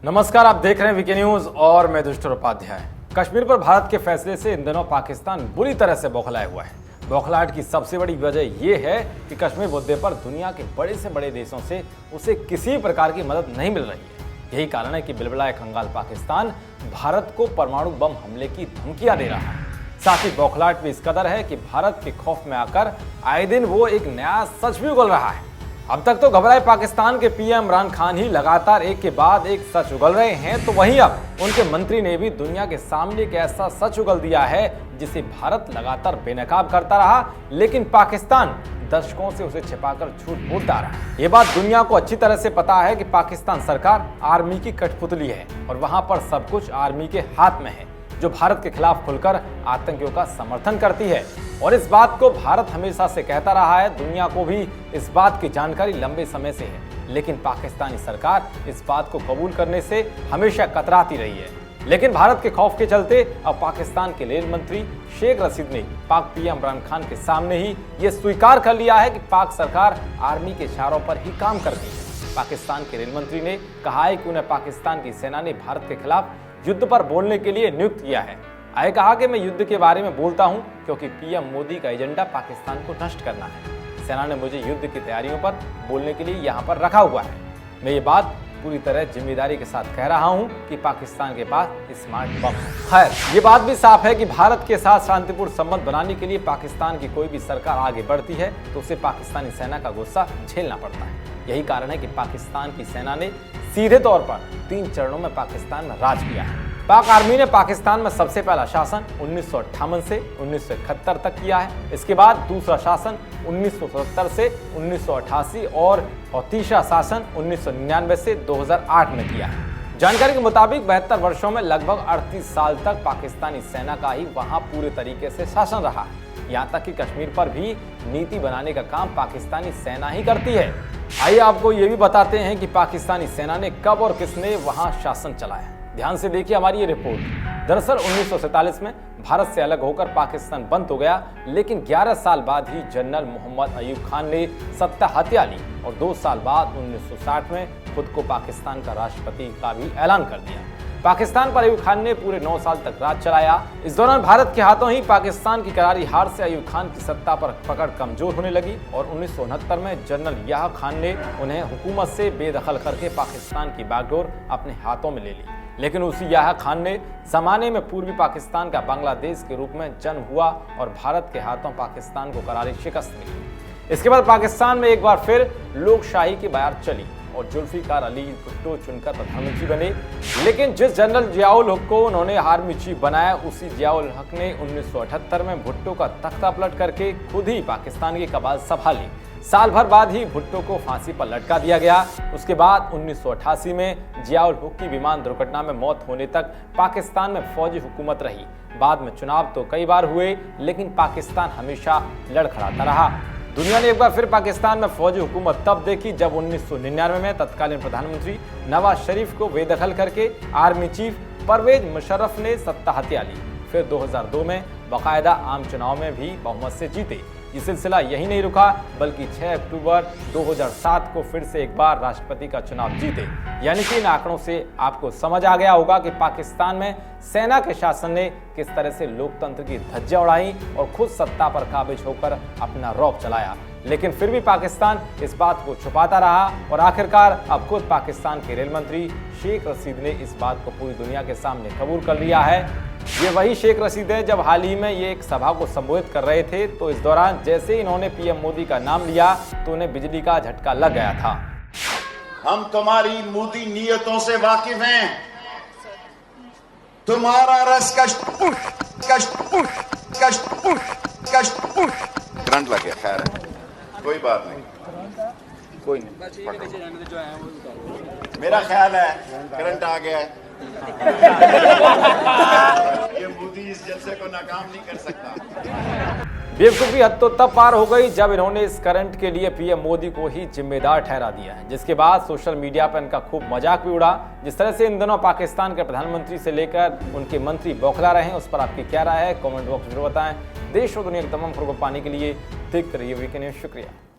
नमस्कार, आप देख रहे हैं वीके न्यूज और मैं दुष्टर उपाध्याय। कश्मीर पर भारत के फैसले से इन दिनों पाकिस्तान बुरी तरह से बौखलाया हुआ है। बौखलाहट की सबसे बड़ी वजह यह है कि कश्मीर मुद्दे पर दुनिया के बड़े से बड़े देशों से उसे किसी प्रकार की मदद नहीं मिल रही है। यही कारण है कि बिलबिलाए कंगाल पाकिस्तान भारत को परमाणु बम हमले की धमकियां दे रहा है। साथ ही बौखलाहट भी इस कदर है कि भारत के खौफ में आकर आए दिन वो एक नया सच भी उगल रहा है। अब तक तो घबराए पाकिस्तान के पीएम इमरान खान ही लगातार एक के बाद एक सच उगल रहे हैं, तो वहीं अब उनके मंत्री ने भी दुनिया के सामने एक ऐसा सच उगल दिया है जिसे भारत लगातार बेनकाब करता रहा, लेकिन पाकिस्तान दशकों से उसे छिपाकर झूठ बोलता रहा। ये बात दुनिया को अच्छी तरह से पता है कि पाकिस्तान सरकार आर्मी की कठपुतली है और वहां पर सब कुछ आर्मी के हाथ में है, जो भारत के खिलाफ खुलकर आतंकियों का समर्थन करती है। और इस बात को भारत हमेशा से कहता रहा है, दुनिया को भी इस बात की जानकारी लंबे समय से है, लेकिन पाकिस्तानी सरकार इस बात को कबूल करने से हमेशा कतराती रही है। लेकिन भारत के खौफ के चलते अब पाकिस्तान के रेल मंत्री शेख रशीद ने पाक पीएम इमरान खान के सामने ही ये स्वीकार कर लिया है कि पाक सरकार आर्मी के इशारों पर ही काम करती है। पाकिस्तान के रेल मंत्री ने कहा है कि उन्हें पाकिस्तान की सेना ने भारत के खिलाफ युद्ध पर बोलने के लिए नियुक्त किया है। आए कहा कि मैं युद्ध के बारे में बोलता हूं क्योंकि पीएम मोदी का एजेंडा पाकिस्तान को नष्ट करना है। सेना ने मुझे युद्ध की तैयारियों पर बोलने के लिए यहां पर रखा हुआ है। मैं ये बात पूरी तरह जिम्मेदारी के साथ कह रहा हूं कि पाकिस्तान के पास स्मार्ट बम है। खैर, ये बात भी साफ है कि भारत के साथ शांतिपूर्ण संबंध बनाने के लिए पाकिस्तान की कोई भी सरकार आगे बढ़ती है तो उसे पाकिस्तानी सेना का गुस्सा झेलना पड़ता है। यही कारण है कि पाकिस्तान की सेना ने सीधे तौर पर 3 चरणों में पाकिस्तान में राज किया है। पाक आर्मी ने पाकिस्तान में सबसे पहला शासन 1958 से 1971 तक किया है। इसके बाद दूसरा शासन 1970 से 1988 और तीसरा शासन 1999 से 2008 में किया है। जानकारी के मुताबिक 72 वर्षों में लगभग 38 साल तक पाकिस्तानी सेना का ही वहां पूरे तरीके से शासन रहा। यहाँ तक कि कश्मीर पर भी नीति बनाने का काम पाकिस्तानी सेना ही करती है। आइए आपको ये भी बताते हैं कि पाकिस्तानी सेना ने कब और किसने वहां शासन चलाया। ध्यान से देखिए हमारी ये रिपोर्ट। दरअसल 1947 में भारत से अलग होकर पाकिस्तान बंद हो गया, लेकिन 11 साल बाद ही जनरल मोहम्मद अयूब खान ने सत्ता हत्या ली और 2 साल बाद 1960 में खुद को पाकिस्तान का राष्ट्रपति का भी ऐलान कर दिया। पाकिस्तान पर अयूब खान ने पूरे 9 साल तक राज चलाया। इस दौरान भारत के हाथों ही पाकिस्तान की करारी हार से अयूब खान की सत्ता पर पकड़ कमजोर होने लगी और 1969 में जनरल याह खान ने उन्हें हुकूमत से बेदखल करके पाकिस्तान की बागडोर अपने हाथों में ले ली। लेकिन उसी याह खान ने जमाने में पूर्वी पाकिस्तान का बांग्लादेश के रूप में जन्म हुआ और भारत के हाथों पाकिस्तान को करारी शिकस्त मिली। इसके बाद पाकिस्तान में एक बार फिर लोकशाही की बयार चली और जुल्फिकार अली भुट्टो चुनकर प्रधानमंत्री बने। लेकिन जिस जनरल जियाउल हक को उन्होंने आर्मी चीफ बनाया, उसी जियाउल हक ने 1978 में भुट्टो का तख्ता पलट करके खुद ही पाकिस्तान की कमान संभाली। साल भर बाद ही भुट्टो को फांसी पर लटका दिया गया। उसके बाद 1988 में जियाउल हक की विमान दुर्घटना में मौत होने तक पाकिस्तान में फौजी हुकूमत रही। बाद में चुनाव तो कई बार हुए, लेकिन पाकिस्तान हमेशा लड़खड़ाता रहा। दुनिया ने एक बार फिर पाकिस्तान में फौजी हुकूमत तब देखी जब 1999 में तत्कालीन प्रधानमंत्री नवाज शरीफ को बेदखल करके आर्मी चीफ परवेज मुशर्रफ ने सत्ता हत्या ली। फिर 2002 में बाकायदा आम चुनाव में भी बहुमत से जीते। ये सिलसिला यही नहीं रुका, बल्कि 6 अक्टूबर 2007 को फिर से एक बार राष्ट्रपति का चुनाव जीते। यानी कि इन आंकड़ों से आपको समझ आ गया होगा कि पाकिस्तान में सेना के शासन ने किस तरह से लोकतंत्र की धज्जियां उड़ाई और खुद सत्ता पर काबिज होकर अपना रौब चलाया। लेकिन फिर भी पाकिस्तान इस बात को छुपाता रहा और आखिरकार अब खुद पाकिस्तान के रेल मंत्री शेख रशीद ने इस बात को पूरी दुनिया के सामने कबूल कर लिया है। ये वही शेख रशीद है जब हाल ही में ये एक सभा को संबोधित कर रहे थे, तो इस दौरान जैसे ही इन्होंने पीएम मोदी का नाम लिया तो उन्हें बिजली का झटका लग गया था। हम तुम्हारी मोदी नीयतों से वाकिफ हैं। तुम्हारा रस कष्ट करंट लग गया, खैर कोई बात नहीं, कोई नहीं, मेरा ख्याल है करंट आ गया है। ये मोदी इस जलसे को नाकाम नहीं कर सकता। बेवकूफी हद तो तब पार हो गई जब इन्होंने इस करंट के लिए पीएम मोदी को ही जिम्मेदार ठहरा दिया है, जिसके बाद सोशल मीडिया पर इनका खूब मजाक भी उड़ा। जिस तरह से इन दिनों पाकिस्तान के प्रधानमंत्री से लेकर उनके मंत्री बौखला रहे हैं, उस पर आपकी क्या राय है, कमेंट बॉक्स में जरूर बताएं। देश और दुनिया की तमाम खबरों को पाने के लिए देखते रहिए वीके न्यूज। शुक्रिया।